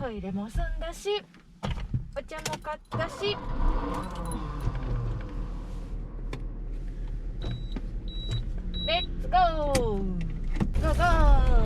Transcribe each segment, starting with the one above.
トイレも済んだし、お茶も買ったし、レッツゴーゴーゴー。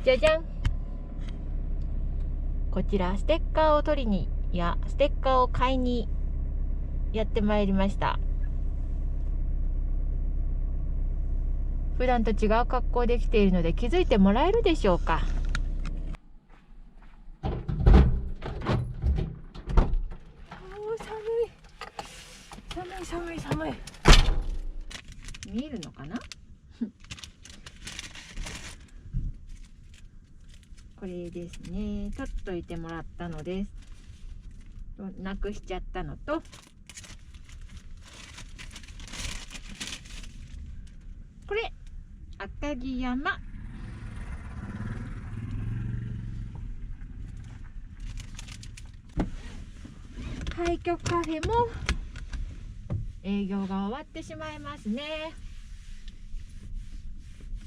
じゃじゃん。こちらステッカーを取りにステッカーを買いにやってまいりました。普段と違う格好で来ているので気づいてもらえるでしょうか。寒い。見えるのかなこれですね、取っといてもらったのです。なくしちゃったのと、これ赤城山廃墟カフェも営業が終わってしまいますね。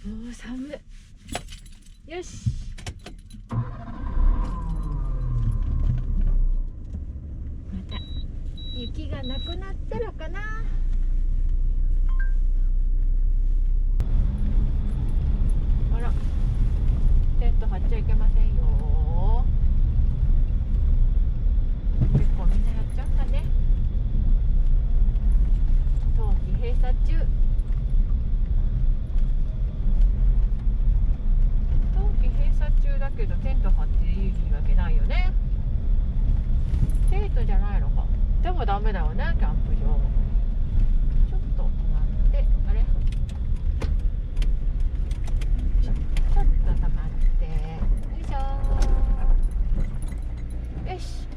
もう寒い。よし、また雪がなくなったらかな。あら、テント張っちゃいけませんよ。結構みんなやっちゃうんだね。冬季閉鎖中。だけどテント張っていいわけないよね。テントじゃないのか。でもダメだよね、キャンプ場。ちょっと止まって、あれちょっと止まって、よいしょ。よし。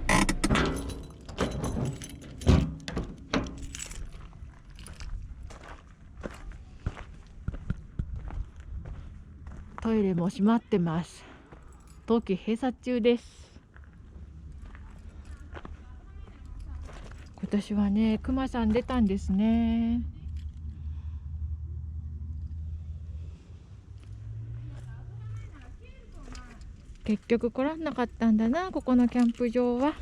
トイレも閉まってます。冬季閉鎖中です。今年はね、クマさん出たんですね。結局来らんなかったんだな、ここのキャンプ場は。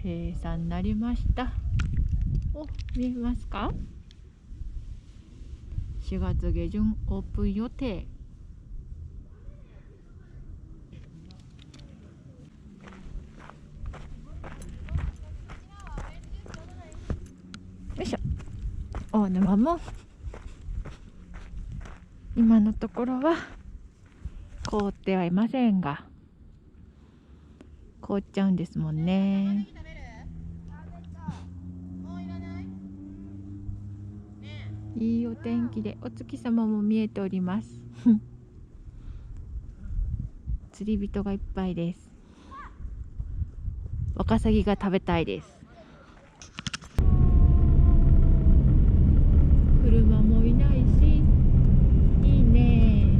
閉鎖になりました。お、見えますか？4月下旬オープン予定。よいしょ。大沼も今のところは凍ってはいませんが、凍っちゃうんですもんね。いいお天気でお月様も見えております釣り人がいっぱいです。ワカサギが食べたいです。車もいないし、いいね。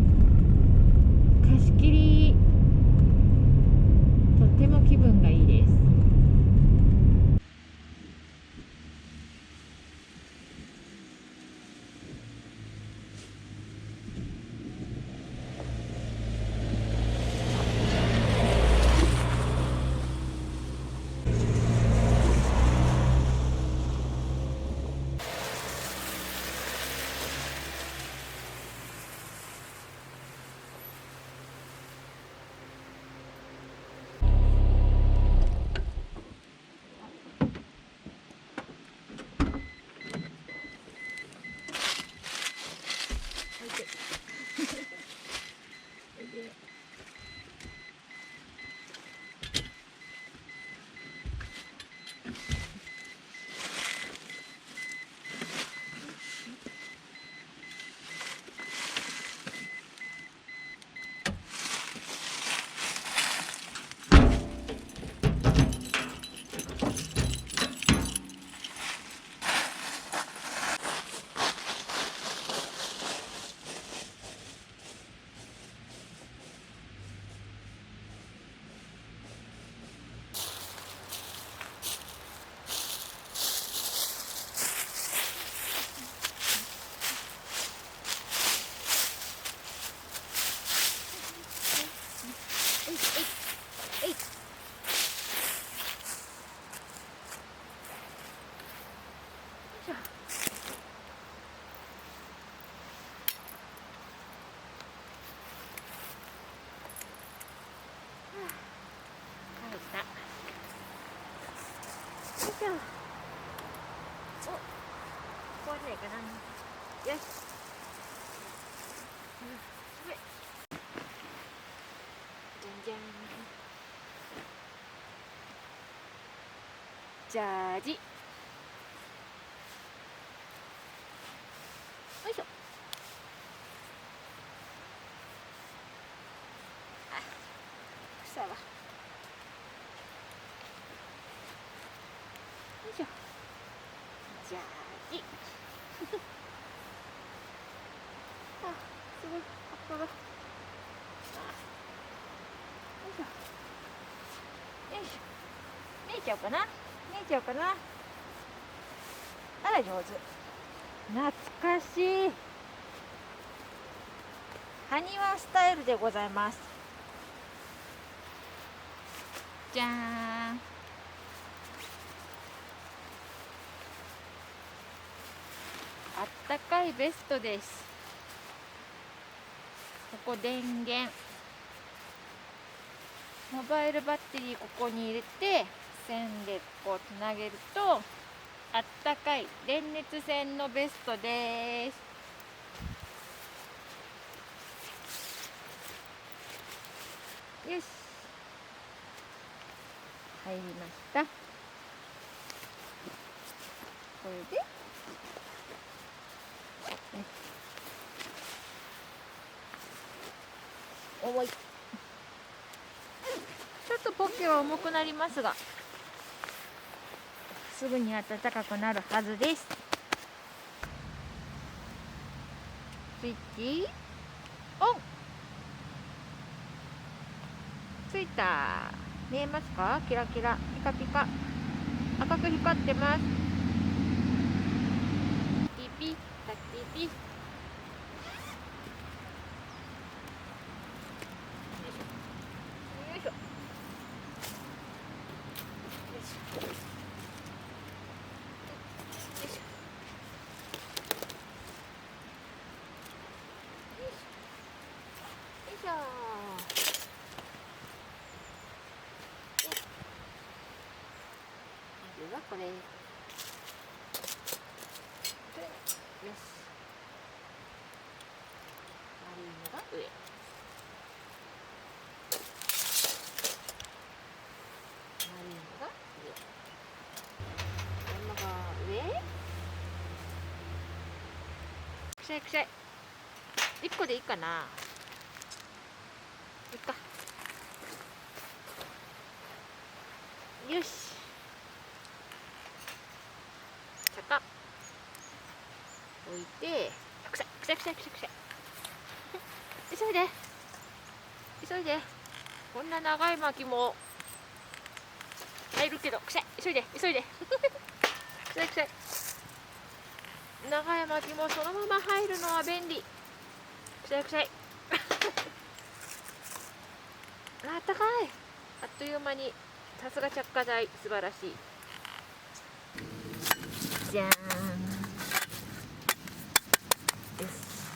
貸し切り、とっても気分がいいです。お、ここはないかな。よし。じゃんじゃん。ジャージ。よいしょ。あ、草は。よいしょ。ジャージ。あ、すごい。葉っぱが。よいしょ。よいしょ。見えちゃうかな。見えちゃうかな。あら、上手。懐かしい。埴輪スタイルでございます。じゃーん。あったかいベストです。ここ電源、モバイルバッテリーここに入れて線でこうつなげるとあったかい電熱線のベストです。よし、入りました。これで重い。ちょっとポッケは重くなりますがすぐに暖かくなるはずです。スイッチオン。ついた。見えますか？キラキラ、ピカピカ、赤く光ってます。ピピタピピ。これよし、丸いのが上。臭い臭い。1個でいいかな。いっか。よし。坂置いて、臭い臭い臭い臭い臭い。急いで急いで。こんな長い巻きも入るけど、臭い。急いで急いで。臭い臭い。長い巻きもそのまま入るのは便利。臭い臭い。あったかい。あっという間に。さすが着火剤、素晴らしい。じゃーんです。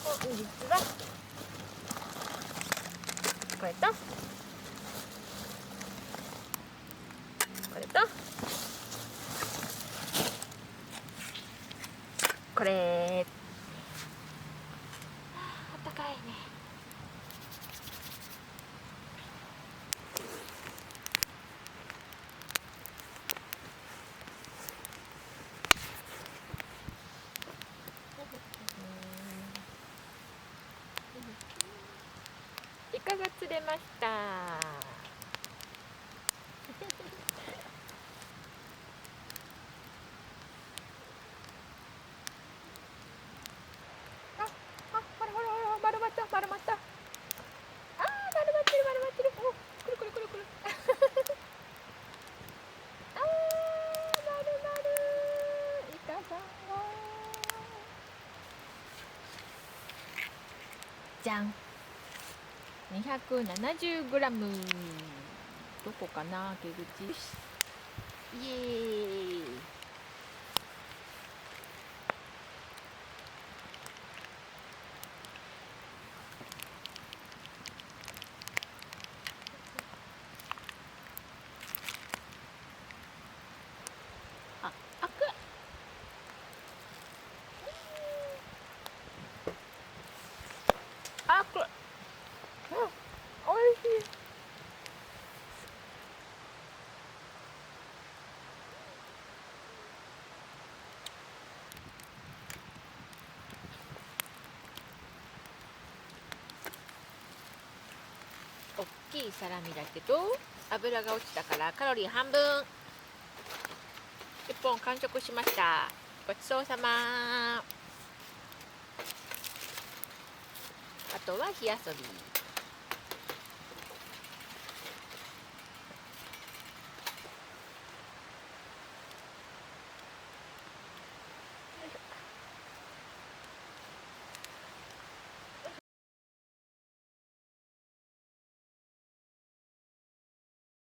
本日はこれとこれとこれ。あったかいね。イカが釣れました。ほらほらほら、丸まった丸まった。丸まってる丸まってる。お、くるくるくるくる。丸々イカさんはじゃん。270g。どこかな、開け口。イエーイ。あ、開く。開く。おいしい。おっきいサラミだけど油が落ちたからカロリー半分。1本完食しました。ごちそうさま。あとは火遊び。